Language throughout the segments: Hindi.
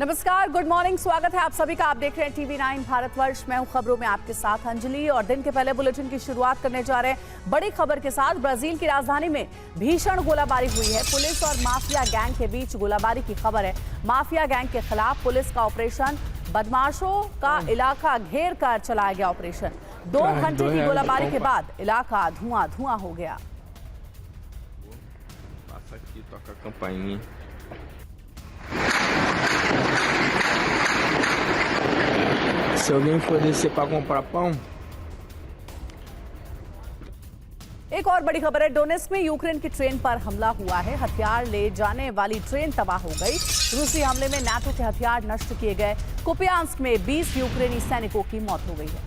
नमस्कार, गुड मॉर्निंग। स्वागत है आप सभी का। आप देख रहे हैं टीवी 9 भारतवर्ष। मैं हूं खबरों में आपके साथ अंजलि और दिन के पहले बुलेटिन की शुरुआत करने जा रहे हैं बड़ी खबर के साथ। ब्राजील की राजधानी में भीषण गोलाबारी हुई है। पुलिस और माफिया गैंग के बीच गोलाबारी की खबर है। माफिया गैंग के खिलाफ पुलिस का ऑपरेशन, बदमाशों का इलाका घेर कर चलाया गया ऑपरेशन। 2 घंटे की गोलाबारी के बाद इलाका धुआं धुआं हो गया। Se alguém for descer para comprar pão. एक और बड़ी खबर है। डोनेस्क में यूक्रेन की ट्रेन पर हमला हुआ है। हथियार ले जाने वाली ट्रेन तबाह हो गई। रूसी हमले में नाटो के हथियार नष्ट किए गए। कुपियांस्क में 20 यूक्रेनी सैनिकों की मौत हो गई है।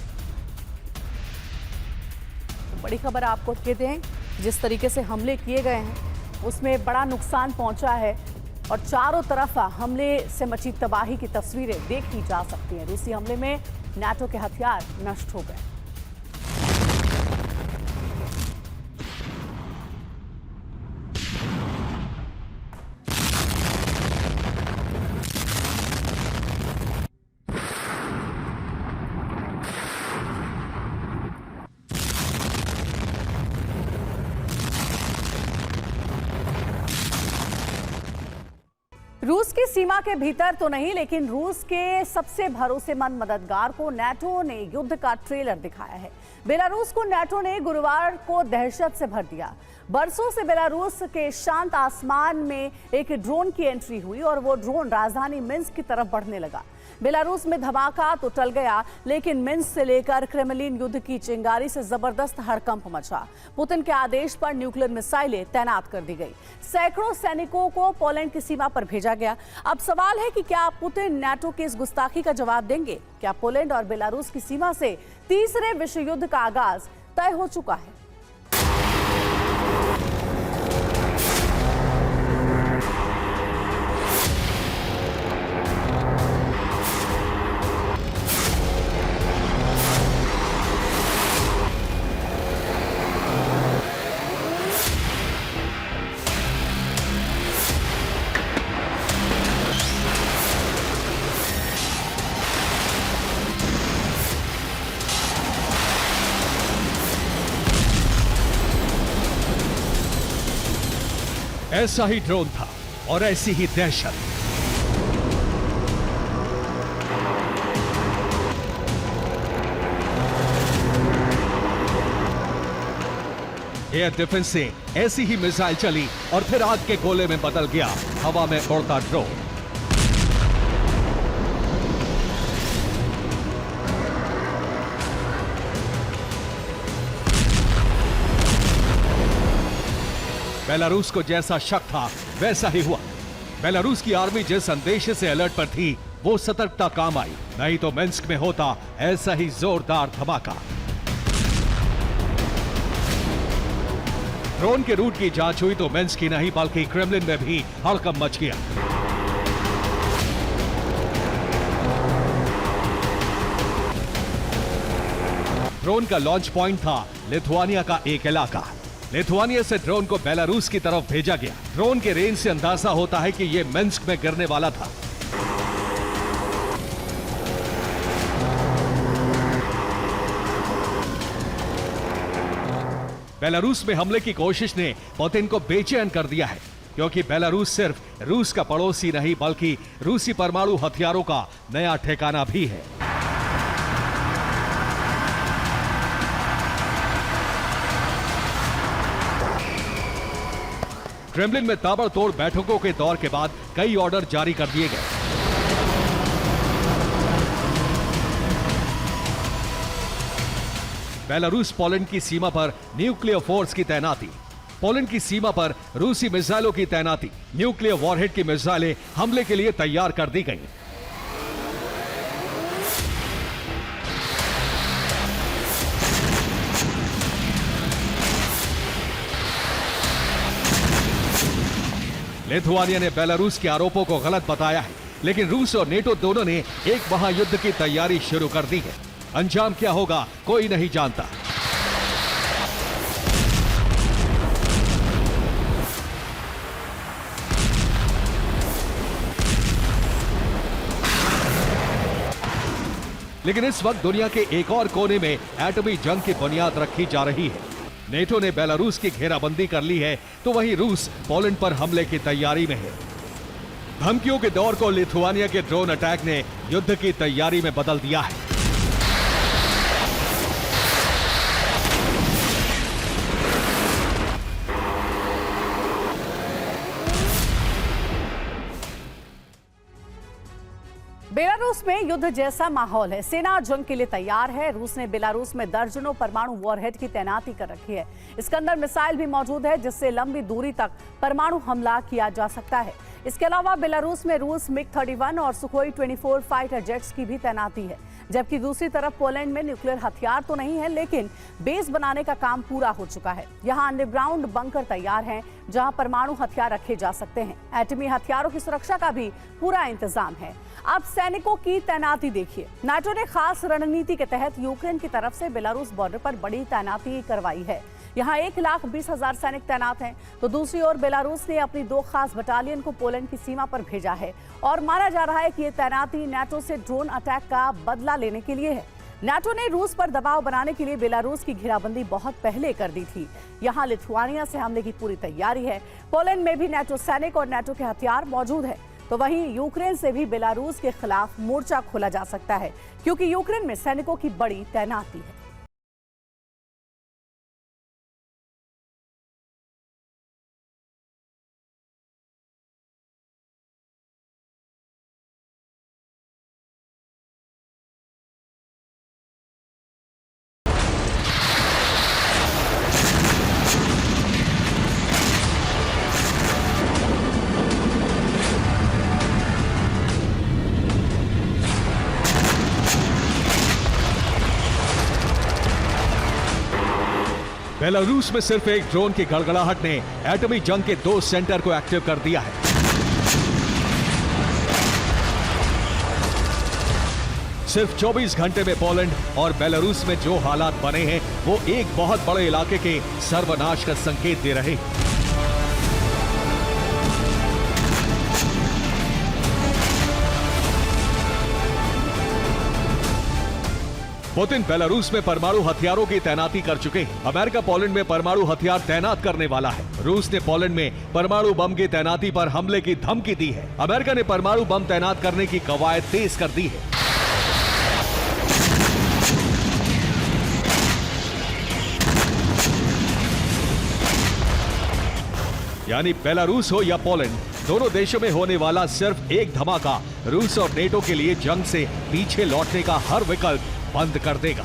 तो बड़ी खबर आपको कहते हैं, जिस तरीके से हमले किए गए हैं उसमें बड़ा नुकसान पहुंचा है और चारों तरफ हमले से मची तबाही की तस्वीरें देखी जा सकती हैं। रूसी हमले में नाटो के हथियार नष्ट हो गए। रूस की सीमा के भीतर तो नहीं, लेकिन रूस के सबसे भरोसेमंद मददगार को नाटो ने युद्ध का ट्रेलर दिखाया है। बेलारूस को नाटो ने गुरुवार को दहशत से भर दिया। बरसों से बेलारूस के शांत आसमान में एक ड्रोन की एंट्री हुई और वो ड्रोन राजधानी मिन्स्क की तरफ बढ़ने लगा। बेलारूस में धमाका तो टल गया, लेकिन मिन्स्क से लेकर क्रेमलिन युद्ध की चिंगारी से जबरदस्त हड़कंप मचा। पुतिन के आदेश पर न्यूक्लियर मिसाइलें तैनात कर दी गई। सैकड़ों सैनिकों को पोलैंड की सीमा पर भेजा गया। अब सवाल है कि क्या पुतिन नाटो की इस गुस्ताखी का जवाब देंगे? क्या पोलैंड और बेलारूस की सीमा से तीसरे विश्व युद्ध का आगाज तय हो चुका है? ऐसा ही ड्रोन था और ऐसी ही दहशत। एयर डिफेंस से ऐसी ही मिसाइल चली और फिर आग के गोले में बदल गया हवा में उड़ता ड्रोन। बेलारूस को जैसा शक था वैसा ही हुआ। बेलारूस की आर्मी जिस अंदेशे से अलर्ट पर थी वो सतर्कता काम आई, नहीं तो मिन्स्क में होता ऐसा ही जोरदार धमाका। ड्रोन के रूट की जांच हुई तो मिन्स्क की नहीं बल्कि क्रेमलिन में भी हड़कंप मच गया। ड्रोन का लॉन्च पॉइंट था लिथुआनिया का एक इलाका। लिथुआनिया से ड्रोन को बेलारूस की तरफ भेजा गया। ड्रोन के रेंज से अंदाजा होता है कि यह मिन्स्क में गिरने वाला था। बेलारूस में हमले की कोशिश ने पुतिन को बेचैन कर दिया है, क्योंकि बेलारूस सिर्फ रूस का पड़ोसी नहीं बल्कि रूसी परमाणु हथियारों का नया ठिकाना भी है। क्रेमलिन में ताबड़तोड़ बैठकों के दौर के बाद कई ऑर्डर जारी कर दिए गए। बेलारूस पोलैंड की सीमा पर न्यूक्लियर फोर्स की तैनाती, पोलैंड की सीमा पर रूसी मिसाइलों की तैनाती, न्यूक्लियर वॉरहेड की मिसाइलें हमले के लिए तैयार कर दी गई। लिथुआनिया ने बेलारूस के आरोपों को गलत बताया है, लेकिन रूस और नेटो दोनों ने एक महायुद्ध की तैयारी शुरू कर दी है। अंजाम क्या होगा कोई नहीं जानता। लेकिन इस वक्त दुनिया के एक और कोने में एटमी जंग की बुनियाद रखी जा रही है। नेटो ने बेलारूस की घेराबंदी कर ली है, तो वहीं रूस पोलैंड पर हमले की तैयारी में है। धमकियों के दौर को लिथुआनिया के ड्रोन अटैक ने युद्ध की तैयारी में बदल दिया है। बेलारूस में युद्ध जैसा माहौल है। सेना जंग के लिए तैयार है। रूस ने बेलारूस में दर्जनों परमाणु वॉरहेड की तैनाती कर रखी है। इसके अंदर मिसाइल भी मौजूद है, जिससे लंबी दूरी तक परमाणु हमला किया जा सकता है। इसके अलावा बेलारूस में रूस मिग-31 और सुखोई 24 फाइटर जेट्स की भी तैनाती है, जबकि दूसरी तरफ पोलैंड में न्यूक्लियर हथियार तो नहीं है, लेकिन बेस बनाने का काम पूरा हो चुका है। यहाँ अंडरग्राउंड बंकर तैयार हैं, जहां परमाणु हथियार रखे जा सकते हैं। एटमी हथियारों की सुरक्षा का भी पूरा इंतजाम है। अब सैनिकों की तैनाती देखिए। नाटो ने खास रणनीति के तहत यूक्रेन की तरफ से बेलारूस बॉर्डर पर बड़ी तैनाती करवाई है। यहाँ 1,20,000 सैनिक तैनात हैं, तो दूसरी ओर बेलारूस ने अपनी 2 खास बटालियन को पोलैंड की सीमा पर भेजा है और माना जा रहा है कि ये तैनाती नाटो से ड्रोन अटैक का बदला लेने के लिए है। नाटो ने रूस पर दबाव बनाने के लिए बेलारूस की घेराबंदी बहुत पहले कर दी थी। यहाँ लिथुआनिया से हमले की पूरी तैयारी है। पोलैंड में भी नाटो सैनिक और नाटो के हथियार मौजूद है। तो वहीं यूक्रेन से भी बेलारूस के खिलाफ मोर्चा खोला जा सकता है, क्योंकि यूक्रेन में सैनिकों की बड़ी तैनाती है। बेलारूस में सिर्फ एक ड्रोन की गड़गड़ाहट ने एटमी जंग के 2 सेंटर को एक्टिव कर दिया है। सिर्फ 24 घंटे में पोलैंड और बेलारूस में जो हालात बने हैं, वो एक बहुत बड़े इलाके के सर्वनाश का संकेत दे रहे हैं। पुतिन बेलारूस में परमाणु हथियारों की तैनाती कर चुके हैं। अमेरिका पोलैंड में परमाणु हथियार तैनात करने वाला है। रूस ने पोलैंड में परमाणु बम की तैनाती पर हमले की धमकी दी है। अमेरिका ने परमाणु बम तैनात करने की कवायद तेज कर दी है। यानी बेलारूस हो या पोलैंड, दोनों देशों में होने वाला सिर्फ एक धमाका रूस और नेटो के लिए जंग से पीछे लौटने का हर विकल्प बंद कर देगा।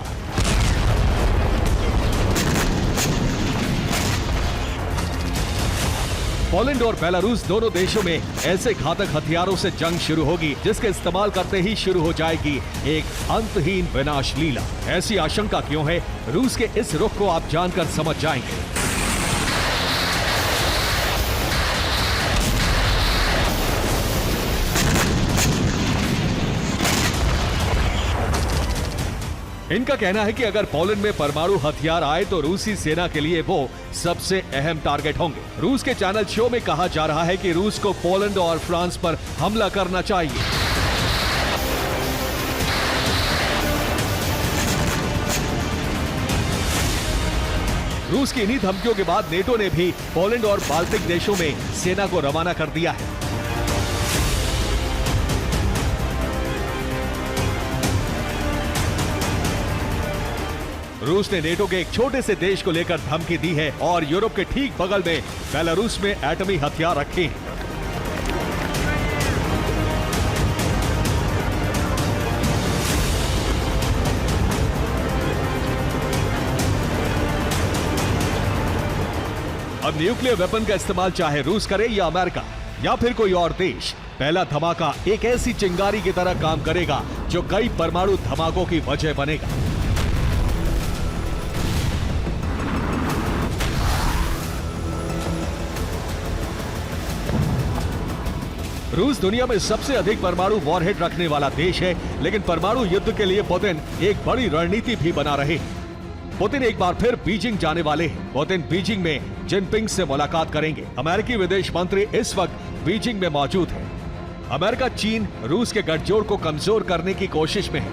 पोलैंड और बेलारूस दोनों देशों में ऐसे घातक हथियारों से जंग शुरू होगी, जिसके इस्तेमाल करते ही शुरू हो जाएगी एक अंतहीन विनाश लीला। ऐसी आशंका क्यों है, रूस के इस रुख को आप जानकर समझ जाएंगे। इनका कहना है कि अगर पोलैंड में परमाणु हथियार आए तो रूसी सेना के लिए वो सबसे अहम टारगेट होंगे। रूस के चैनल शो में कहा जा रहा है कि रूस को पोलैंड और फ्रांस पर हमला करना चाहिए। रूस की इन्हीं धमकियों के बाद नेटो ने भी पोलैंड और बाल्टिक देशों में सेना को रवाना कर दिया है। रूस ने नेटो के एक छोटे से देश को लेकर धमकी दी है और यूरोप के ठीक बगल में बेलारूस में एटमी हथियार रखे हैं। अब न्यूक्लियर वेपन का इस्तेमाल चाहे रूस करे या अमेरिका या फिर कोई और देश, पहला धमाका एक ऐसी चिंगारी की तरह काम करेगा जो कई परमाणु धमाकों की वजह बनेगा। रूस दुनिया में सबसे अधिक परमाणु वॉरहेड रखने वाला देश है, लेकिन परमाणु युद्ध के लिए पुतिन एक बड़ी रणनीति भी बना रहे हैं। पुतिन एक बार फिर बीजिंग जाने वाले हैं। पुतिन बीजिंग में जिनपिंग से मुलाकात करेंगे। अमेरिकी विदेश मंत्री इस वक्त बीजिंग में मौजूद है। अमेरिका चीन रूस के गठजोड़ को कमजोर करने की कोशिश में है।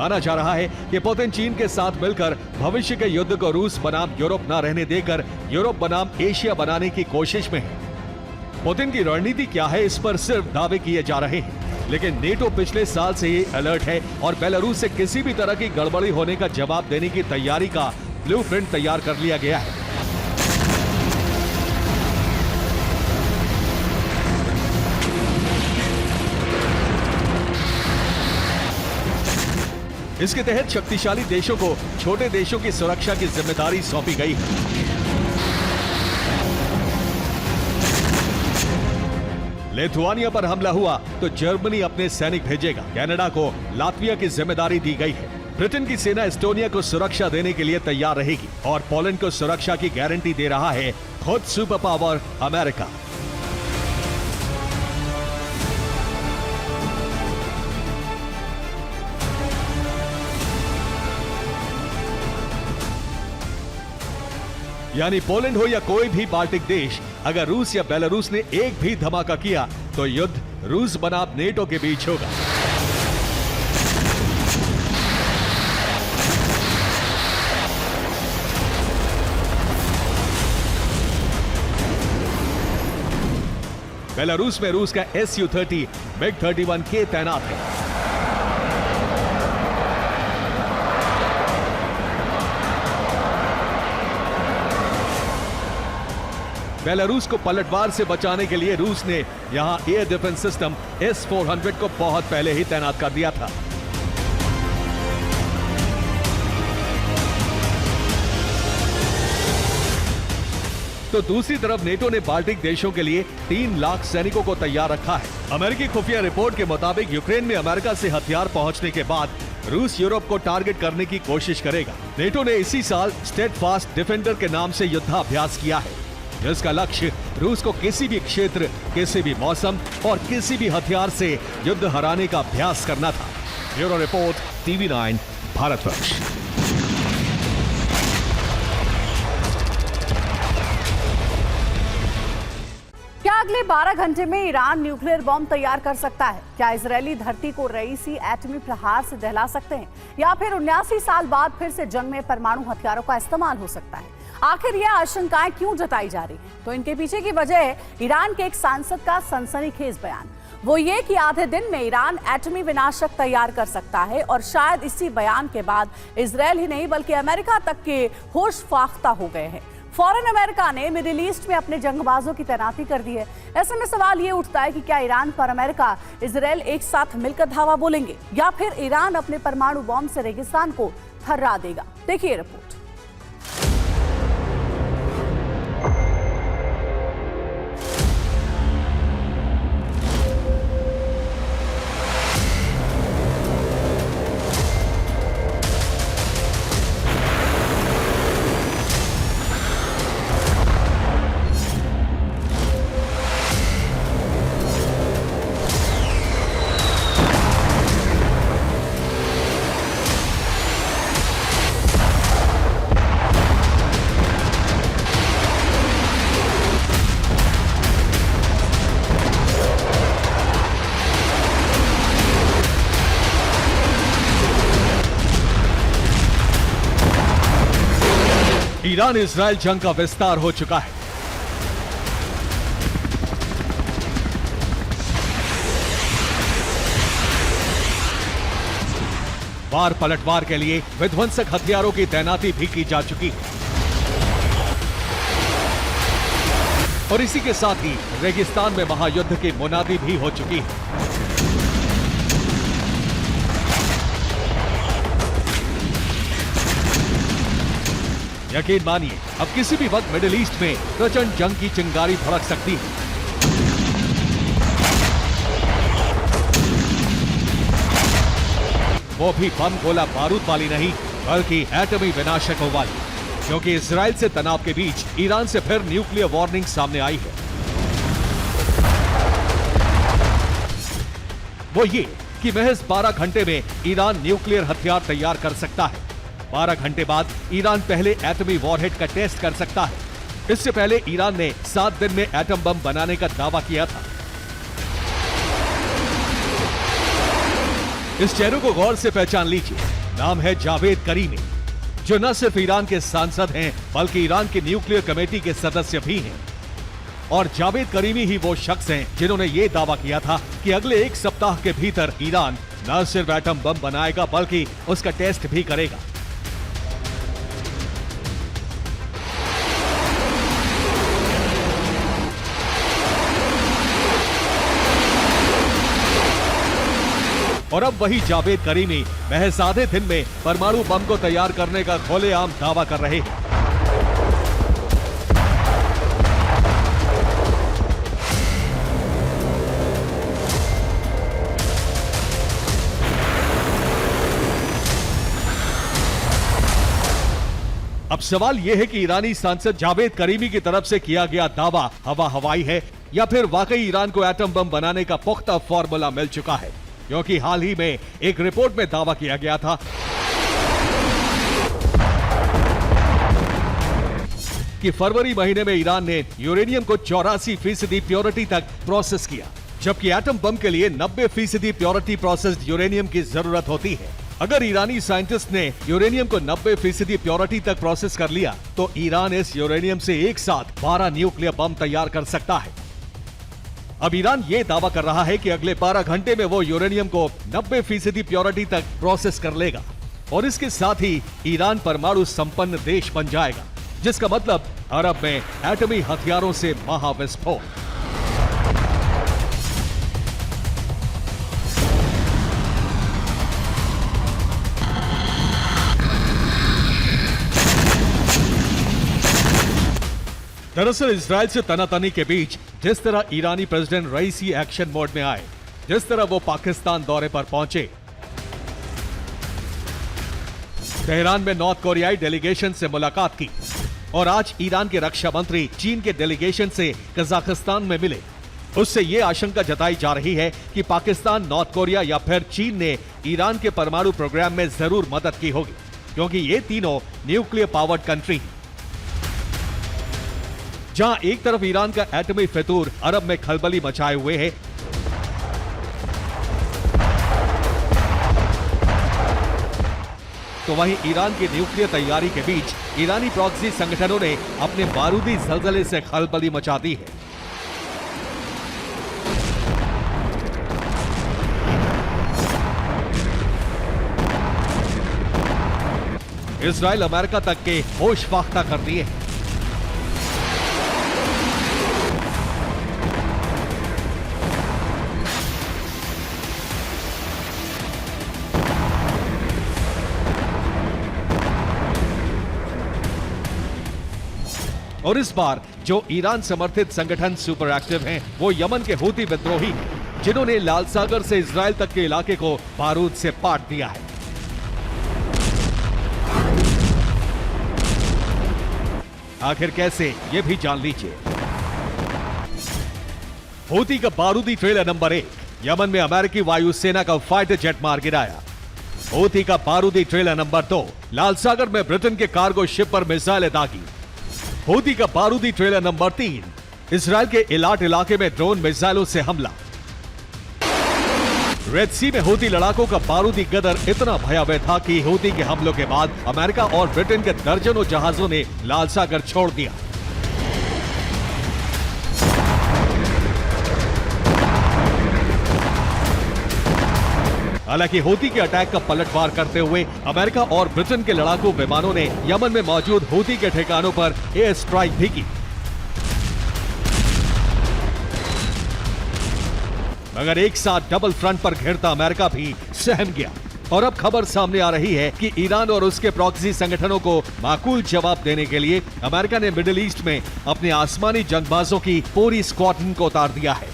माना जा रहा है कि पुतिन चीन के साथ मिलकर भविष्य के युद्ध को रूस बनाम यूरोप न रहने देकर यूरोप बनाम एशिया बनाने की कोशिश में है। पुतिन की रणनीति क्या है, इस पर सिर्फ दावे किए जा रहे हैं, लेकिन नेटो पिछले साल से ही अलर्ट है और बेलारूस से किसी भी तरह की गड़बड़ी होने का जवाब देने की तैयारी का ब्लूप्रिंट तैयार कर लिया गया है। इसके तहत शक्तिशाली देशों को छोटे देशों की सुरक्षा की जिम्मेदारी सौंपी गई है। लिथुआनिया पर हमला हुआ तो जर्मनी अपने सैनिक भेजेगा। कनाडा को लातविया की जिम्मेदारी दी गई है। ब्रिटेन की सेना एस्टोनिया को सुरक्षा देने के लिए तैयार रहेगी और पोलैंड को सुरक्षा की गारंटी दे रहा है खुद सुपर पावर अमेरिका। यानी पोलैंड हो या कोई भी बाल्टिक देश, अगर रूस या बेलारूस ने एक भी धमाका किया तो युद्ध रूस बनाम नेटो के बीच होगा। बेलारूस में रूस का Su-30 MiG-31K तैनात है। बेलारूस को पलटवार से बचाने के लिए रूस ने यहां एयर डिफेंस सिस्टम S-400 को बहुत पहले ही तैनात कर दिया था। तो दूसरी तरफ नेटो ने बाल्टिक देशों के लिए 3 लाख सैनिकों को तैयार रखा है। अमेरिकी खुफिया रिपोर्ट के मुताबिक यूक्रेन में अमेरिका से हथियार पहुंचने के बाद रूस यूरोप को टारगेट करने की कोशिश करेगा। नेटो ने इसी साल स्टेडफास्ट डिफेंडर के नाम से युद्धाभ्यास किया है, जिसका लक्ष्य रूस को किसी भी क्षेत्र, किसी भी मौसम और किसी भी हथियार से युद्ध हराने का अभ्यास करना था। Bureau report, TV9 Bharatvarsh. क्या अगले 12 घंटे में ईरान न्यूक्लियर बॉम्ब तैयार कर सकता है? क्या इजरायली धरती को रईसी एटमी प्रहार से दहला सकते हैं, या फिर 79 साल बाद फिर से जंग में परमाणु हथियारों का इस्तेमाल हो सकता है? आखिर यह आशंकाएं क्यों जताई जा रही हैं? तो इनके पीछे की वजह ईरान के एक सांसद का सनसनीखेज बयान। वो ये कि आधे दिन में ईरान एटमी विनाशक तैयार कर सकता है और शायद इसी बयान के बाद इजरायल ही नहीं बल्कि अमेरिका तक के होश फाख्ता हो गए हैं। फौरन अमेरिका ने मिडिल ईस्ट में अपने जंगबाजों की तैनाती कर दी है। ऐसे में सवाल ये उठता है कि क्या ईरान पर अमेरिका, इजरायल एक साथ मिलकर धावा बोलेंगे, या फिर ईरान अपने परमाणु बॉम्ब से रेगिस्तान को थर्रा देगा? देखिए रिपोर्ट। ईरान इजरायल जंग का विस्तार हो चुका है। वार पलटवार के लिए विध्वंसक हथियारों की तैनाती भी की जा चुकी है और इसी के साथ ही रेगिस्तान में महायुद्ध की मुनादी भी हो चुकी है। यकीन मानिए, अब किसी भी वक्त मिडिल ईस्ट में प्रचंड जंग की चिंगारी भड़क सकती है। वो भी बम गोला बारूद वाली नहीं, बल्कि एटमी विनाशकों वाली, क्योंकि इजराइल से तनाव के बीच ईरान से फिर न्यूक्लियर वार्निंग सामने आई है। वो ये कि महज 12 घंटे में ईरान न्यूक्लियर हथियार तैयार कर सकता है। 12 घंटे बाद ईरान पहले एटमी वॉरहेड का टेस्ट कर सकता है। इससे पहले ईरान ने 7 दिन में एटम बम बनाने का दावा किया था। इस चेहरे को गौर से पहचान लीजिए, नाम है जावेद करीमी, जो न सिर्फ ईरान के सांसद हैं बल्कि ईरान की न्यूक्लियर कमेटी के सदस्य भी हैं। और जावेद करीमी ही वो शख्स हैं जिन्होंने ये दावा किया था कि अगले एक सप्ताह के भीतर ईरान न सिर्फ एटम बम बनाएगा बल्कि उसका टेस्ट भी करेगा। और अब वही जावेद करीमी महज आधे दिन में परमाणु बम को तैयार करने का खुलेआम दावा कर रहे हैं। अब सवाल यह है कि ईरानी सांसद जावेद करीमी की तरफ से किया गया दावा हवा हवाई है या फिर वाकई ईरान को एटम बम बनाने का पुख्ता फॉर्मूला मिल चुका है, क्योंकि हाल ही में एक रिपोर्ट में दावा किया गया था कि फरवरी महीने में ईरान ने यूरेनियम को 84% प्योरिटी तक प्रोसेस किया, जबकि एटम बम के लिए 90% प्योरिटी प्रोसेस्ड यूरेनियम की जरूरत होती है। अगर ईरानी साइंटिस्ट ने यूरेनियम को 90% प्योरिटी तक प्रोसेस कर लिया तो ईरान इस यूरेनियम से एक साथ 12 न्यूक्लियर बम तैयार कर सकता है। अब ईरान ये दावा कर रहा है कि अगले 12 घंटे में वो यूरेनियम को 90% प्योरिटी तक प्रोसेस कर लेगा और इसके साथ ही ईरान परमाणु संपन्न देश बन जाएगा, जिसका मतलब अरब में एटमी हथियारों से महाविस्फोट। दरअसल इजराइल से तनातनी के बीच जिस तरह ईरानी प्रेसिडेंट रईसी एक्शन मोड में आए, जिस तरह वो पाकिस्तान दौरे पर पहुंचे, तेहरान में नॉर्थ कोरियाई डेलीगेशन से मुलाकात की और आज ईरान के रक्षा मंत्री चीन के डेलीगेशन से कजाकिस्तान में मिले, उससे ये आशंका जताई जा रही है कि पाकिस्तान, नॉर्थ कोरिया या फिर चीन ने ईरान के परमाणु प्रोग्राम में जरूर मदद की होगी, क्योंकि ये तीनों न्यूक्लियर पावर्ड कंट्री हैं। जहां एक तरफ ईरान का एटमी फितूर अरब में खलबली मचाए हुए है, तो वहीं ईरान की न्यूक्लियर तैयारी के बीच ईरानी प्रॉक्सी संगठनों ने अपने बारूदी जलजले से खलबली मचा दी है। इजराइल अमेरिका तक के होश फाख्ता कर दिए हैं। और इस बार जो ईरान समर्थित संगठन सुपर एक्टिव हैं, वो यमन के हूती विद्रोही हैं, जिन्होंने लाल सागर से इजराइल तक के इलाके को बारूद से पाट दिया है। आखिर कैसे, ये भी जान लीजिए। हूती का बारूदी ट्रेलर नंबर 1, यमन में अमेरिकी वायुसेना का फाइटर जेट मार गिराया। हूती का बारूदी ट्रेलर नंबर 2, लाल सागर में ब्रिटेन के कार्गो शिप पर मिसाइलें दागी। हूती का बारूदी ट्रेलर नंबर 3, इजराइल के इलाट इलाके में ड्रोन मिसाइलों से हमला। रेड सी में हूती लड़ाकों का बारूदी गदर इतना भयावह था कि हूती के हमलों के बाद अमेरिका और ब्रिटेन के दर्जनों जहाजों ने लाल सागर छोड़ दिया। हालांकि हूती के अटैक का पलटवार करते हुए अमेरिका और ब्रिटेन के लड़ाकू विमानों ने यमन में मौजूद हूती के ठिकानों पर एयर स्ट्राइक भी की, मगर एक साथ डबल फ्रंट पर घिरता अमेरिका भी सहम गया। और अब खबर सामने आ रही है कि ईरान और उसके प्रॉक्सी संगठनों को माकूल जवाब देने के लिए अमेरिका ने मिडिल ईस्ट में अपने आसमानी जंगबाजों की पूरी स्क्वाड्रन को उतार दिया है।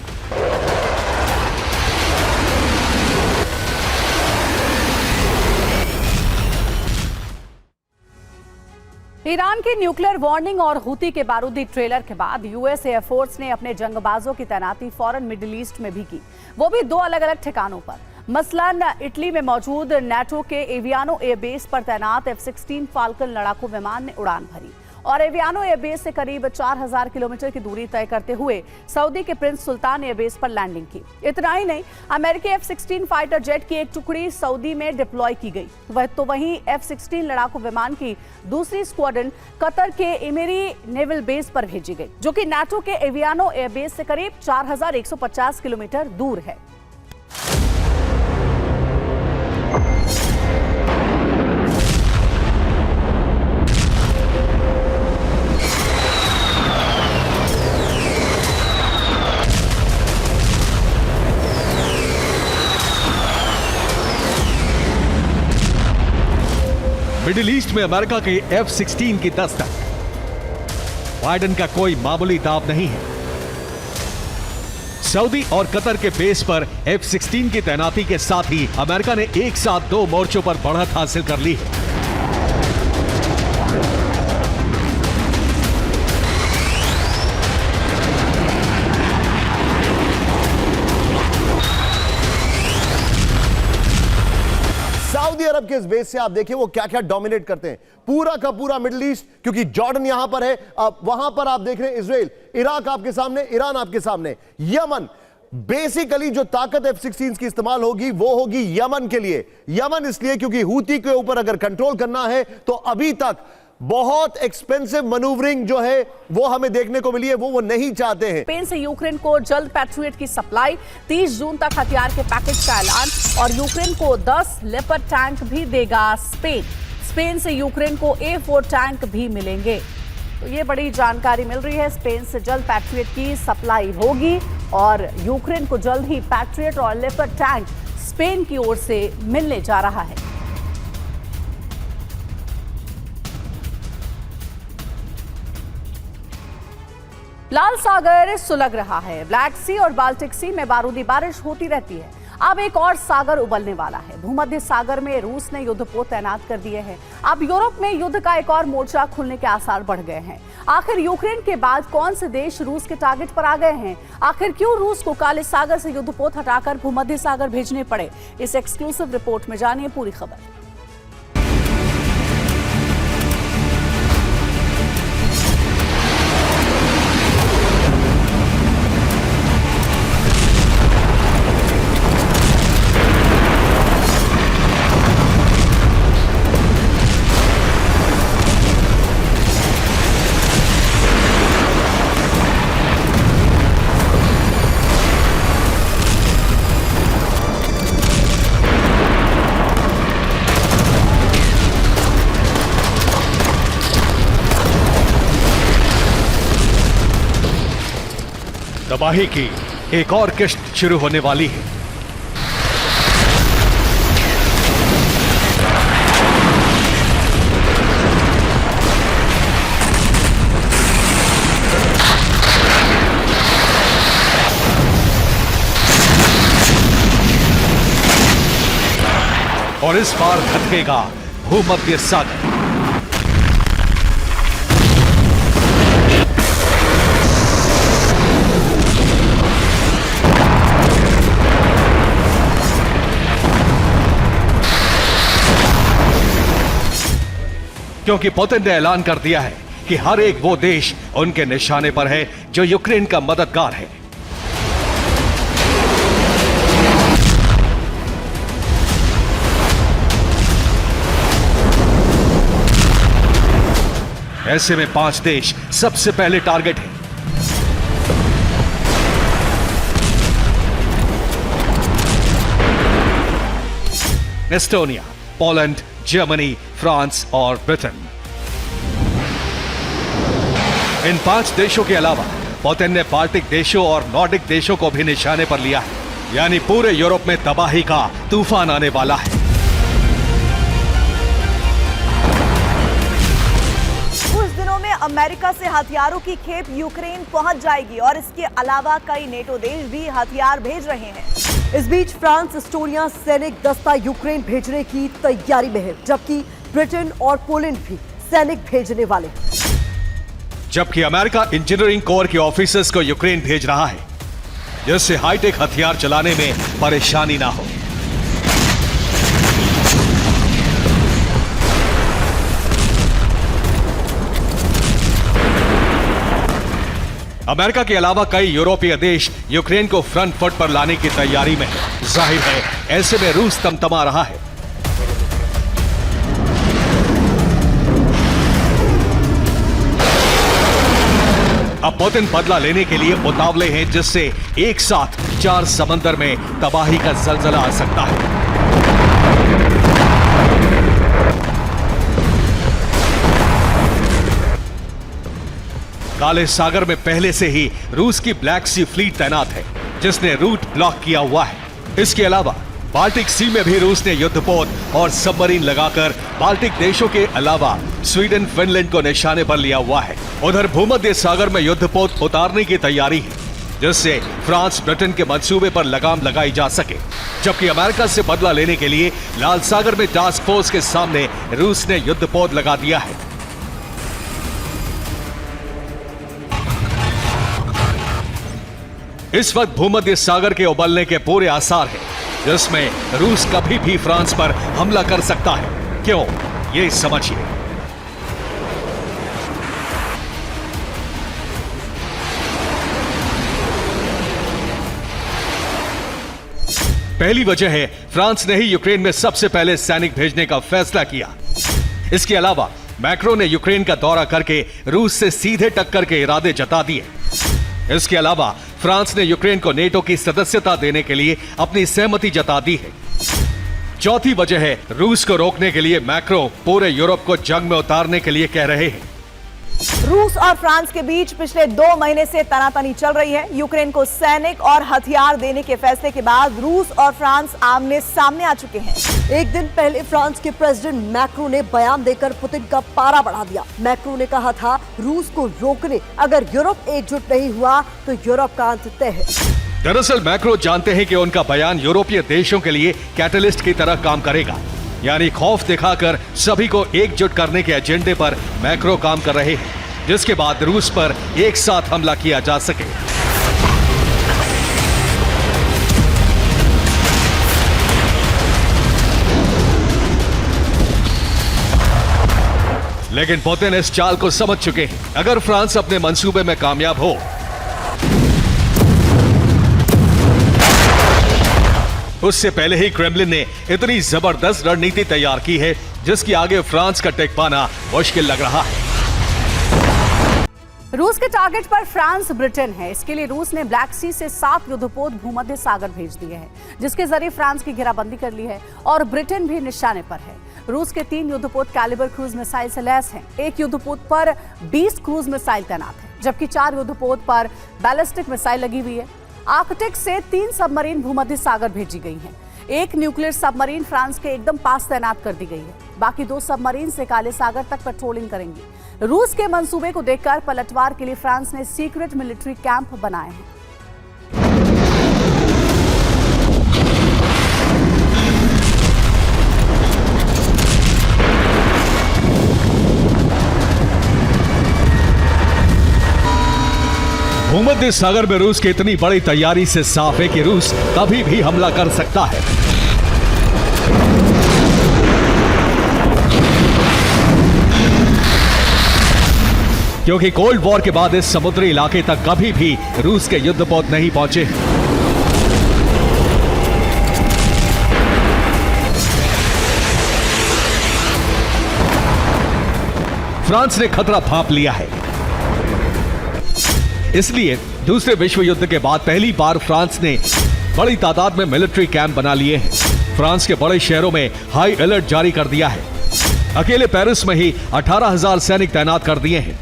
ईरान की न्यूक्लियर वार्निंग और हूती के बारूदी ट्रेलर के बाद यूएस एयरफोर्स ने अपने जंगबाजों की तैनाती फौरन मिडिल ईस्ट में भी की, वो भी 2 अलग अलग ठिकानों पर। मसलन इटली में मौजूद नेटो के एवियानो एयरबेस पर तैनात F-16 फाल्कन लड़ाकू विमान ने उड़ान भरी और एवियानो एयरबेस से करीब 4000 किलोमीटर की दूरी तय करते हुए सऊदी के प्रिंस सुल्तान एयरबेस पर लैंडिंग की। इतना ही नहीं, अमेरिकी F-16 फाइटर जेट की एक टुकड़ी सऊदी में डिप्लॉय की गई। वहीं F-16 लड़ाकू विमान की दूसरी स्क्वाड्रन कतर के इमेरी नेवल बेस पर भेजी गई, जो कि नाटो के एवियानो एयरबेस से करीब 4150 किलोमीटर दूर है। मिडिल ईस्ट में अमेरिका के F-16 की दस्तक। बाइडेन का कोई मामूली दाव नहीं है। सऊदी और कतर के बेस पर F-16 की तैनाती के साथ ही अमेरिका ने एक साथ 2 मोर्चों पर बढ़त हासिल कर ली है। सऊदी अरब के इस बेस से आप देखिए वो क्या क्या डोमिनेट करते हैं पूरा का पूरा मिडिल ईस्ट, क्योंकि जॉर्डन यहां पर है, वहां पर आप देख रहे हैं इजराइल, इराक आपके सामने, ईरान आपके सामने, यमन। बेसिकली जो ताकत F-16 की इस्तेमाल होगी वो होगी यमन के लिए। यमन इसलिए क्योंकि हूती के ऊपर अगर कंट्रोल करना है तो अभी तक बहुत एक्सपेंसिव मैन्यूवरिंग जो है वो हमें देखने को मिली है, वो नहीं चाहते हैं। स्पेन से यूक्रेन को जल्द पैट्रियट की सप्लाई, 30 जून तक हथियार के पैकेज का ऐलान, और यूक्रेन को 10 लेपर्ड टैंक भी देगा स्पेन। स्पेन से यूक्रेन को A4 टैंक भी मिलेंगे। तो ये बड़ी जानकारी मिल रही है। स्पेन से जल्द पैट्रियट की सप्लाई होगी और यूक्रेन को जल्द ही पैट्रियट और लेपर्ड टैंक स्पेन की ओर से मिलने जा रहा है। लाल सागर सुलग रहा है। ब्लैक सी और बाल्टिक सी में बारूदी बारिश होती रहती है। अब एक और सागर उबलने वाला है। भूमध्य सागर में रूस ने युद्धपोत तैनात कर दिए हैं। अब यूरोप में युद्ध का एक और मोर्चा खुलने के आसार बढ़ गए हैं। आखिर यूक्रेन के बाद कौन से देश रूस के टारगेट पर आ गए हैं? आखिर क्यों रूस को काले सागर से युद्धपोत हटाकर भूमध्य सागर भेजने पड़े? इस एक्सक्लूसिव रिपोर्ट में जानिए पूरी खबर। तबाही की एक और किश्त शुरू होने वाली है। और इस बार धधकेगा भूमध्य सागर। क्योंकि पुतिन ने ऐलान कर दिया है कि हर एक वो देश उनके निशाने पर है जो यूक्रेन का मददगार है। ऐसे में 5 देश सबसे पहले टारगेट हैं। एस्टोनिया, पोलैंड, जर्मनी, फ्रांस और ब्रिटेन। इन 5 देशों के अलावा पुतिन ने बाल्टिक देशों और नॉर्डिक देशों को भी निशाने पर लिया है। यानी पूरे यूरोप में तबाही का तूफान आने वाला है। कुछ दिनों में अमेरिका से हथियारों की खेप यूक्रेन पहुंच जाएगी और इसके अलावा कई नेटो देश भी हथियार भेज रहे हैं। इस बीच फ्रांस एस्टोनिया सैनिक दस्ता यूक्रेन भेजने की तैयारी में है, जबकि ब्रिटेन और पोलैंड भी सैनिक भेजने वाले हैं। जबकि अमेरिका इंजीनियरिंग कोर के ऑफिसर्स को यूक्रेन भेज रहा है, जिससे हाईटेक हथियार चलाने में परेशानी ना हो। अमेरिका के अलावा कई यूरोपीय देश यूक्रेन को फ्रंट फुट पर लाने की तैयारी में है। जाहिर है ऐसे में रूस तमतमा रहा है। अब पुतिन बदला लेने के लिए उतावले हैं, जिससे एक साथ 4 समंदर में तबाही का जलजला आ सकता है। काले सागर में पहले से ही रूस की ब्लैक सी फ्लीट तैनात है, जिसने रूट ब्लॉक किया हुआ है। इसके अलावा बाल्टिक सी में भी रूस ने युद्धपोत और सबमरीन लगाकर बाल्टिक देशों के अलावा स्वीडन, फिनलैंड को निशाने पर लिया हुआ है। उधर भूमध्य सागर में युद्धपोत उतारने की तैयारी है, जिससे फ्रांस, ब्रिटेन के मंसूबे पर लगाम लगाई जा सके। जबकि अमेरिका से बदला लेने के लिए लाल सागर में टास्क फोर्स के सामने रूस ने युद्धपोत लगा दिया है। इस वक्त भूमध्य सागर के उबलने के पूरे आसार हैं, जिसमें रूस कभी भी फ्रांस पर हमला कर सकता है। क्यों, ये समझिए। पहली वजह है, फ्रांस ने ही यूक्रेन में सबसे पहले सैनिक भेजने का फैसला किया। इसके अलावा मैक्रो ने यूक्रेन का दौरा करके रूस से सीधे टक्कर के इरादे जता दिए। इसके अलावा फ्रांस ने यूक्रेन को नेटो की सदस्यता देने के लिए अपनी सहमति जता दी है। चौथी वजह है, रूस को रोकने के लिए मैक्रो पूरे यूरोप को जंग में उतारने के लिए कह रहे हैं। रूस और फ्रांस के बीच पिछले 2 महीने से तनातनी चल रही है। यूक्रेन को सैनिक और हथियार देने के फैसले के बाद रूस और फ्रांस आमने सामने आ चुके हैं। एक दिन पहले फ्रांस के प्रेसिडेंट मैक्रो ने बयान देकर पुतिन का पारा बढ़ा दिया। मैक्रो ने कहा था, रूस को रोकने अगर यूरोप एकजुट नहीं हुआ तो यूरोप का अंत तय है। दरअसल मैक्रो जानते हैं कि उनका बयान यूरोपीय देशों के लिए कैटलिस्ट की तरह काम करेगा, यानी खौफ दिखाकर सभी को एकजुट करने के एजेंडे पर मैक्रो काम कर रहे हैं, जिसके बाद रूस पर एक साथ हमला किया जा सके। लेकिन पुतिन इस चाल को समझ चुके हैं। अगर फ्रांस अपने मंसूबे में कामयाब हो, उससे पहले ही क्रेमलिन ने इतनी जबरदस्त रणनीति तैयार की है, जिसकी आगे फ्रांस का टेक पाना मुश्किल लग रहा है। रूस के टारगेट पर फ्रांस, ब्रिटेन है। इसके लिए रूस ने ब्लैक सी से 7 युद्धपोत भूमध्य सागर भेज दिए हैं, जिसके जरिए फ्रांस की घेराबंदी कर ली है और ब्रिटेन भी निशाने पर है। रूस के 3 युद्धपोत कैलिबर क्रूज मिसाइल से लैस हैं। एक युद्धपोत पर 20 क्रूज मिसाइल तैनात है, जबकि 4 युद्धपोत पर बैलिस्टिक मिसाइल लगी हुई है। आर्कटिक से 3 सबमरीन भूमध्य सागर भेजी गई हैं। एक न्यूक्लियर सबमरीन फ्रांस के एकदम पास तैनात कर दी गई है। बाकी 2 सबमरीन से काले सागर तक पेट्रोलिंग करेंगी। रूस के मंसूबे को देखकर पलटवार के लिए फ्रांस ने सीक्रेट मिलिट्री कैंप बनाए हैं। भूमध्य सागर में रूस की इतनी बड़ी तैयारी से साफ है कि रूस कभी भी हमला कर सकता है। क्योंकि कोल्ड वॉर के बाद इस समुद्री इलाके तक कभी भी रूस के युद्धपोत नहीं पहुंचे। फ्रांस ने खतरा भांप लिया है। इसलिए दूसरे विश्व युद्ध के बाद पहली बार फ्रांस ने बड़ी तादाद में मिलिट्री कैंप बना लिए हैं। फ्रांस के बड़े शहरों में हाई अलर्ट जारी कर दिया है। अकेले पेरिस में ही 18,000 सैनिक तैनात कर दिए हैं।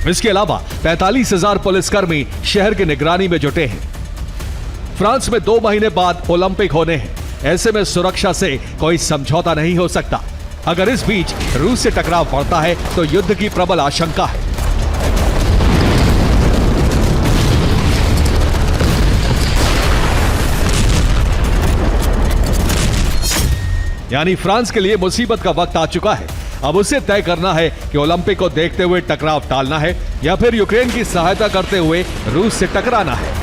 इसके अलावा 45,000 पुलिसकर्मी शहर की निगरानी में जुटे हैं। फ्रांस में 2 महीने बाद ओलंपिक होने हैं। ऐसे में सुरक्षा से कोई समझौता नहीं हो सकता। अगर इस बीच रूस से टकराव बढ़ता है तो युद्ध की प्रबल आशंका है। यानी फ्रांस के लिए मुसीबत का वक्त आ चुका है। अब उसे तय करना है कि ओलंपिक को देखते हुए टकराव टालना है या फिर यूक्रेन की सहायता करते हुए रूस से टकराना है।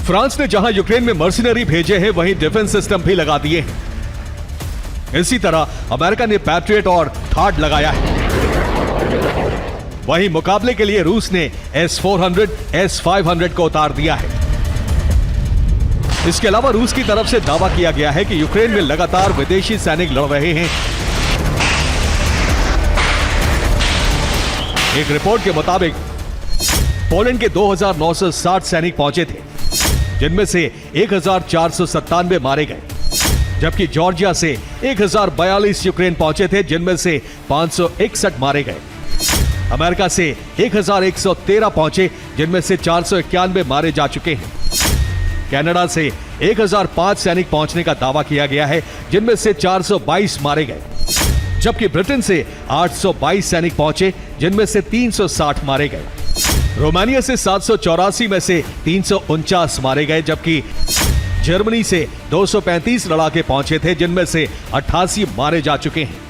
फ्रांस ने जहां यूक्रेन में मर्सिनरी भेजे हैं, वहीं डिफेंस सिस्टम भी लगा दिए हैं। इसी तरह अमेरिका ने पैट्रियट और थार्ड लगाया है। वहीं मुकाबले के लिए रूस ने S-400, S-500 को उतार दिया है। इसके अलावा रूस की तरफ से दावा किया गया है कि यूक्रेन में लगातार विदेशी सैनिक लड़ रहे हैं। एक रिपोर्ट के मुताबिक पोलैंड के 2,960 सैनिक पहुंचे थे, जिनमें से 1,497 मारे गए, जबकि जॉर्जिया से 1,042 यूक्रेन पहुंचे थे, जिनमें से 561 मारे गए। अमेरिका से 1,113 पहुंचे, जिनमें से 491 मारे जा चुके हैं। कनाडा से 1,005 सैनिक पहुंचने का दावा किया गया है, जिनमें से 422 मारे गए, जबकि ब्रिटेन से 822 सैनिक पहुंचे, जिनमें से 360 मारे गए। रोमानिया से 784 में से 349 मारे गए, जबकि जर्मनी से 235 लड़ाके पहुंचे थे, जिनमें से 88 मारे जा चुके हैं।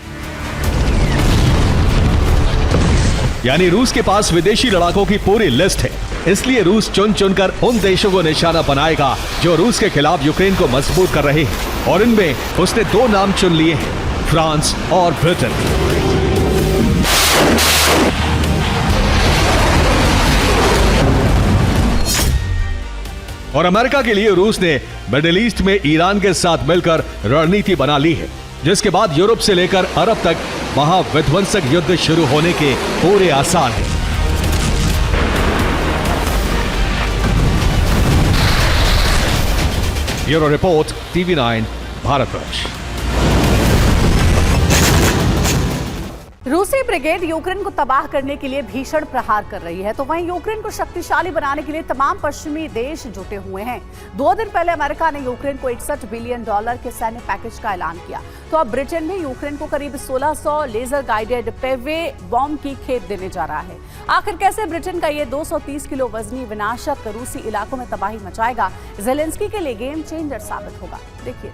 यानी रूस के पास विदेशी लड़ाकों की पूरी लिस्ट है। इसलिए रूस चुन चुनकर उन देशों को निशाना बनाएगा जो रूस के खिलाफ यूक्रेन को मजबूत कर रहे हैं, और इनमें उसने 2 नाम चुन लिए हैं, फ्रांस और ब्रिटेन। और अमेरिका के लिए रूस ने मिडिल ईस्ट में ईरान के साथ मिलकर रणनीति बना ली है, जिसके बाद यूरोप से लेकर अरब तक वहां विध्वंसक युद्ध शुरू होने के पूरे आसार हैं। Bureau report, TV9 Bharatvarsh. रूसी ब्रिगेड यूक्रेन को तबाह करने के लिए भीषण प्रहार कर रही है, तो वहीं यूक्रेन को शक्तिशाली बनाने के लिए तमाम पश्चिमी देश जुटे हुए हैं। 2 दिन पहले अमेरिका ने यूक्रेन को $61 बिलियन के सैन्य पैकेज का ऐलान किया, तो अब ब्रिटेन भी यूक्रेन को करीब 1600 लेजर गाइडेड पेवे बॉम्ब की खेप देने जा रहा है। आखिर कैसे ब्रिटेन का ये 230 किलो वजनी विनाशक रूसी इलाकों में तबाही मचाएगा, जेलेंस्की के लिए गेम चेंजर साबित होगा। देखिए।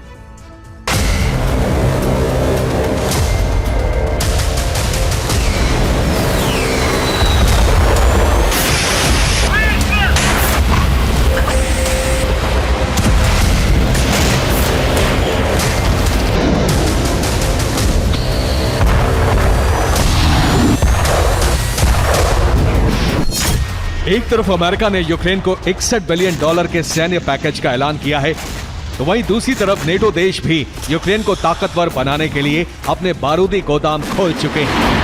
एक तरफ अमेरिका ने यूक्रेन को $61 बिलियन के सैन्य पैकेज का ऐलान किया है, तो वहीं दूसरी तरफ नेटो देश भी यूक्रेन को ताकतवर बनाने के लिए अपने बारूदी गोदाम खोल चुके हैं।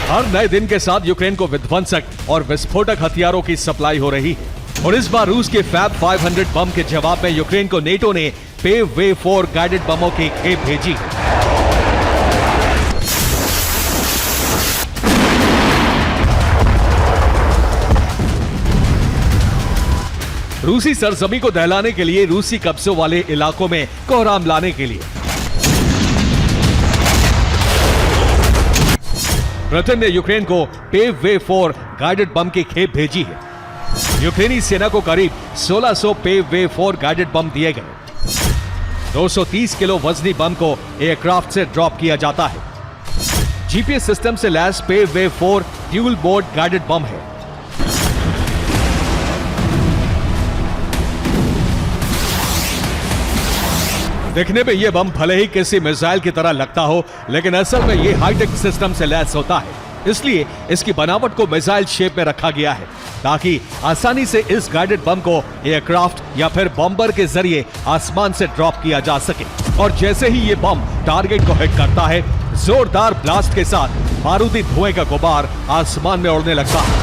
हर नए दिन के साथ यूक्रेन को विध्वंसक और विस्फोटक हथियारों की सप्लाई हो रही है, और इस बार रूस के फैब 500 बम के जवाब में यूक्रेन को नेटो ने पेव वे 4 गाइडेड बमों की खेप भेजी। रूसी सरजमी को दहलाने के लिए, रूसी कब्जों वाले इलाकों में कोहराम लाने के लिए ब्रिटेन ने यूक्रेन को पेव वे 4 गाइडेड बम की खेप भेजी है। यूक्रेनी सेना को करीब 1600 पेव वे 4 गाइडेड बम दिए गए। 230 किलो वजनी बम को एयरक्राफ्ट से ड्रॉप किया जाता है। जीपीएस सिस्टम से लैस पेव वे 4 ड्यूल बोर्ड गाइडेड बम है। देखने में यह बम भले ही किसी मिसाइल की तरह लगता हो, लेकिन असल में यह हाईटेक सिस्टम से लैस होता है। इसलिए इसकी बनावट को मिसाइल शेप में रखा गया है, ताकि आसानी से इस गाइडेड बम को एयरक्राफ्ट या फिर बॉम्बर के जरिए आसमान से ड्रॉप किया जा सके। और जैसे ही ये बम टारगेट को हिट करता है, जोरदार ब्लास्ट के साथ बारूदी धुएं का गुबार आसमान में उड़ने लगता है।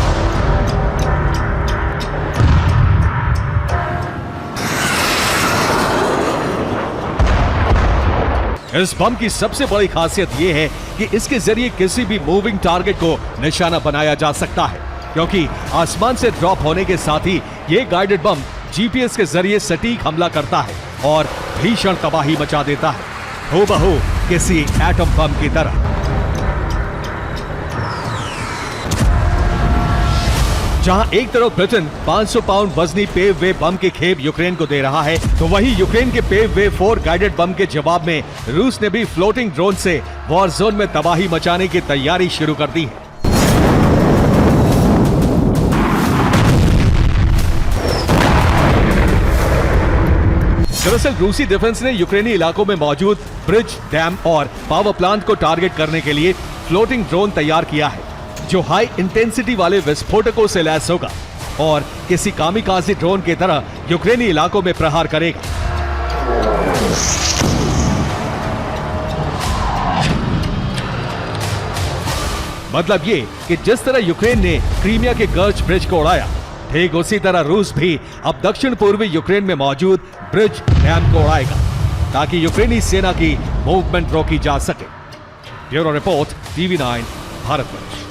इस बम की सबसे बड़ी खासियत यह है कि इसके जरिए किसी भी मूविंग टारगेट को निशाना बनाया जा सकता है, क्योंकि आसमान से ड्रॉप होने के साथ ही यह गाइडेड बम जीपीएस के जरिए सटीक हमला करता है और भीषण तबाही मचा देता है, हूबहू किसी एटम बम की तरह। जहां एक तरफ ब्रिटेन 500 पाउंड वजनी पेव वे बम की खेप यूक्रेन को दे रहा है, तो वहीं यूक्रेन के पेव वे 4 गाइडेड बम के जवाब में रूस ने भी फ्लोटिंग ड्रोन से वॉर जोन में तबाही मचाने की तैयारी शुरू कर दी है। दरअसल रूसी डिफेंस ने यूक्रेनी इलाकों में मौजूद ब्रिज, डैम और पावर प्लांट को टारगेट करने के लिए फ्लोटिंग ड्रोन तैयार किया है, जो हाई इंटेंसिटी वाले विस्फोटकों से लैस होगा और किसी कामिकाज़ी ड्रोन की तरह यूक्रेनी इलाकों में प्रहार करेगा। मतलब ये कि जिस तरह यूक्रेन ने क्रीमिया के कर्च ब्रिज को उड़ाया, ठीक उसी तरह रूस भी अब दक्षिण पूर्वी यूक्रेन में मौजूद ब्रिज, डैम को उड़ाएगा ताकि यूक्रेनी सेना की मूवमेंट रोकी जा सके। Bureau report, TV9 Bharatvarsh.